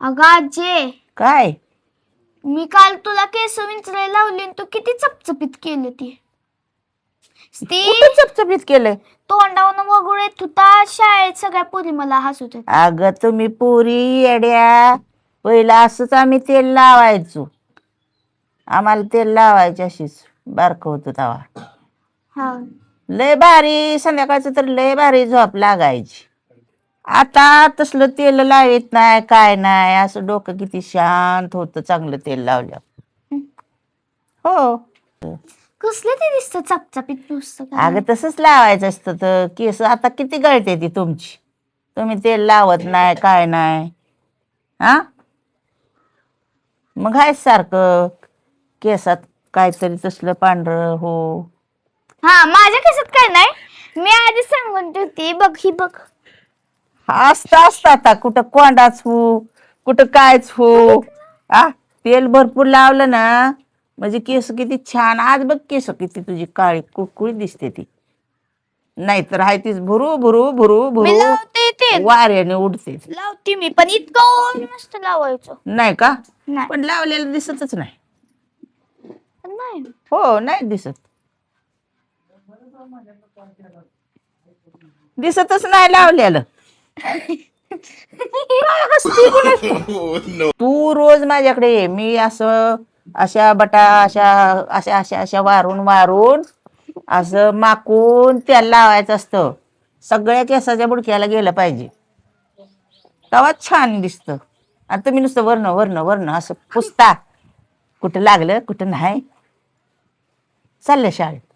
अगं आजे, काय मी काल तुला केस विंचरायला लावली आणि तू किती चपचपीत केली ती कुठं चपचपीत केलंय? तोंडावरून वगळ येत होता. शाळेत सगळ्या पोरी मला हसत होत्या. अगं तुम्ही पोरी येड्या, पहिला असंच आम्ही तेल लावायचो. आम्हाला तेल लावायचे अशीच बारक होतो तेव्हा. हा लय भारी संध्याकाळचं तर लय भारी झोप लागायची. आता तसलं तेल लावित नाही काय नाही. असं डोकं किती शांत होतं चांगलं तेल लावल्यावर. हो कसले ते दिसत चपचपीत नुसतं अगं तसंच लावायचं असतं. तर केस आता किती गळते ती तुमची. तुम्ही तेल लावत नाही काय नाही. हा मग हाय सारखं केसात काहीतरी तसलं पांढरं हो. हा माझ्या केसात काय नाही. मी आधीच सांगून ठेवते. बघ ही बघ. असतं आता कुठं कोंडाच हो कुठं कायच हो. आ तेल भरपूर लावलं ना म्हणजे केस किती छान. आज बघ केस किती तुझी काळी कुळकुळीत दिसते ती. नाहीतर हाय तीच भुरू भुरू भुरू मी भुरू लावते ते वाऱ्याने उडते. लावते मी पण इतकं मस्त लावायचं नाही का? नाही. पण लावलेलं दिसतच नाही. नाही हो नाही दिसत. दिसतच नाही लावलेलं. काय हसती कुणास? तू रोज माझ्याकडे ये. मी असं अशा बटा अशा अशा अशा अशा वारून वारून असं माकून त्याला लावायचं असतं. सगळ्या केसाच्या बुडक्याला गेलं पाहिजे. तेव्हाच छान दिसतं. आणि तुम्ही नुसतं वर्ण वर्ण वर्ण असं पुसता. कुठं लागलं कुठं नाही. चाललं शाळेत.